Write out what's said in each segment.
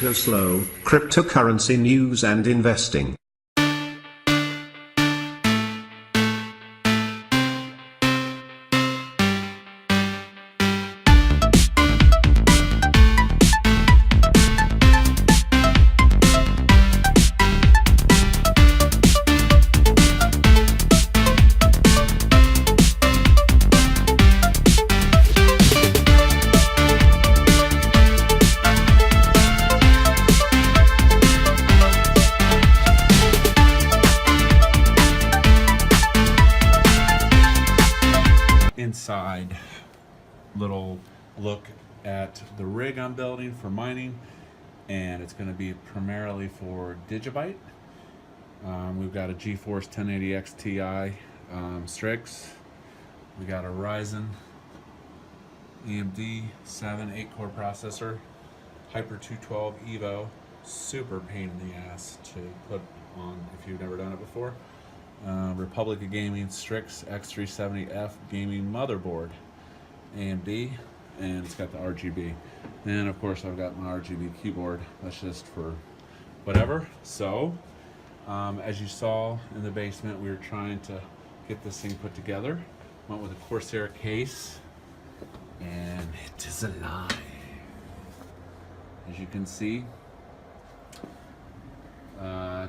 CryptoSLO, cryptocurrency news and investing. Inside, little look at the rig I'm building for mining, and it's going to be primarily for Digibyte. We've got a GeForce 1080X Ti STRIX. We got a Ryzen AMD 7 8-core processor, Hyper 212 Evo, super pain in the ass to put on if you've never done it before. Republic of Gaming STRIX X370F gaming motherboard, AMD, and it's got the RGB. And of course I've got my RGB keyboard. That's just for whatever. So, as you saw in the basement, we were trying to get this thing put together. Went with a Corsair case, and it is alive. As you can see,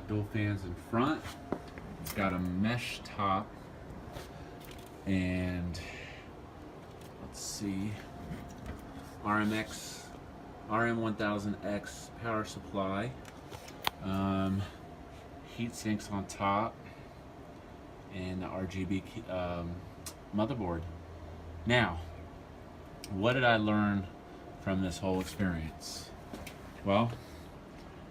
dual fans in front. It's got a mesh top, and let's see, RM1000X power supply, heat sinks on top, and the RGB motherboard. Now, what did I learn from this whole experience? Well,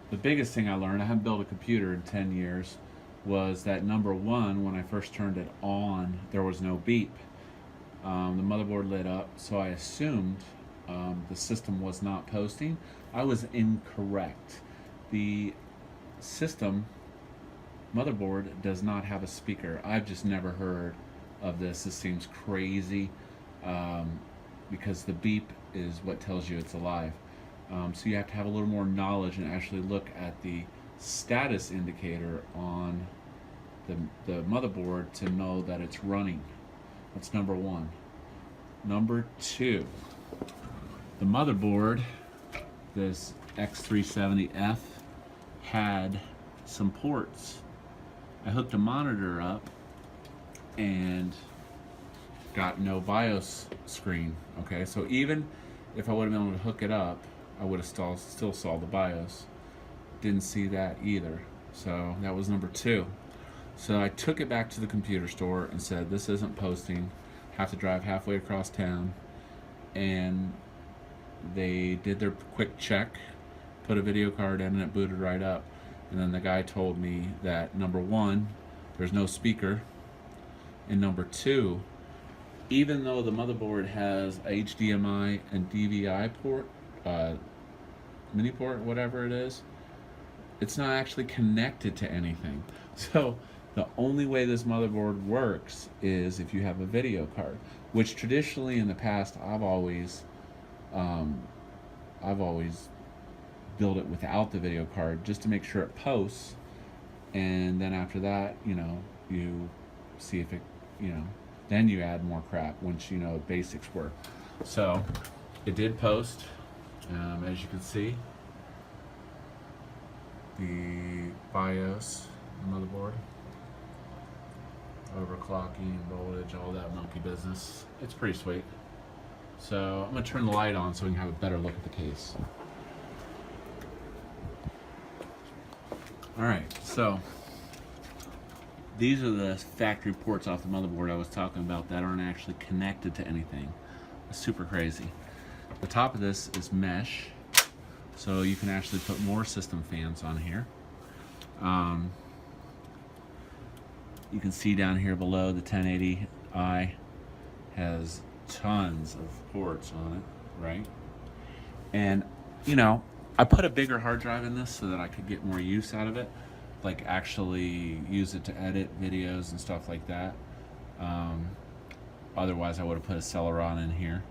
the biggest thing I learned, I haven't built a computer in 10 years, was that number one, when I first turned it on, there was no beep. The motherboard lit up, so I assumed the system was not posting. I was incorrect. The system motherboard does not have a speaker. I've just never heard of this. This seems crazy because the beep is what tells you it's alive. So you have to have a little more knowledge and actually look at the status indicator on the motherboard to know that it's running. That's number one. Number two, the motherboard, this X370F, had some ports. I hooked a monitor up and got no BIOS screen. Okay, so even if I would have been able to hook it up, I would have still saw the BIOS. Didn't see that either. So that was number two. So I took it back to the computer store and said, this isn't posting. Have to drive halfway across town. And they did their quick check, put a video card in, and it booted right up. And then the guy told me that number one, there's no speaker. And number two, even though the motherboard has a HDMI and DVI port, mini port, whatever it is, it's not actually connected to anything. So the only way this motherboard works is if you have a video card, which traditionally in the past I've always built it without the video card just to make sure it posts, and then after that, you see if it, then you add more crap once you know basics work. So it did post, as you can see. The BIOS motherboard, overclocking, voltage, all that monkey business. It's pretty sweet. So I'm gonna turn the light on so we can have a better look at the case. All right, so these are the factory ports off the motherboard I was talking about that aren't actually connected to anything. It's super crazy. The top of this is mesh, so you can actually put more system fans on here. You can see down here below the 1080i has tons of ports on it, right? And I put a bigger hard drive in this so that I could get more use out of it, like actually use it to edit videos and stuff like that. Otherwise I would have put a Celeron in here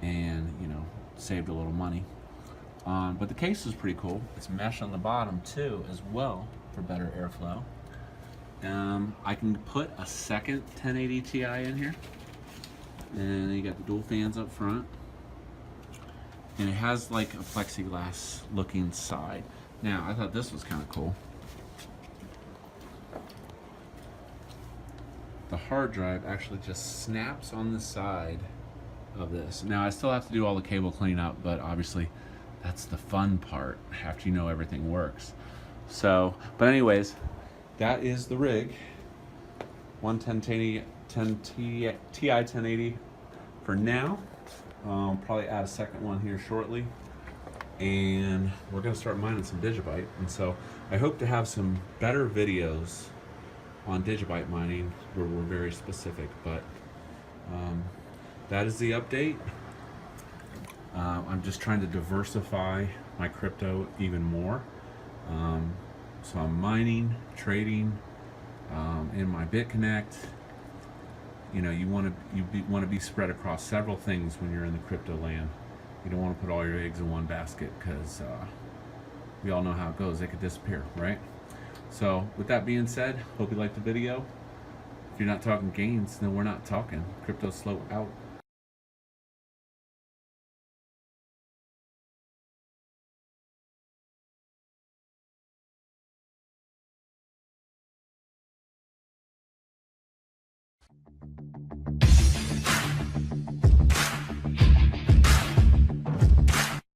and saved a little money. But the case is pretty cool. It's mesh on the bottom too as well for better airflow. I can put a second 1080 Ti in here. And you got the dual fans up front. And it has like a plexiglass looking side. Now, I thought this was kind of cool. The hard drive actually just snaps on the side of this. Now, I still have to do all the cable cleanup, but obviously that's the fun part after you know everything works. So, but anyways, that is the rig. 10Ti 1080 for now. Probably add a second one here shortly. And we're gonna start mining some Digibyte. And so I hope to have some better videos on Digibyte mining where we're very specific, but that is the update. I'm just trying to diversify my crypto even more. So I'm mining, trading, in my BitConnect. You know, you want to be spread across several things when you're in the crypto land. You don't want to put all your eggs in one basket because we all know how it goes. They could disappear, right? So with that being said, hope you liked the video. If you're not talking gains, then we're not talking. CryptoSLO out.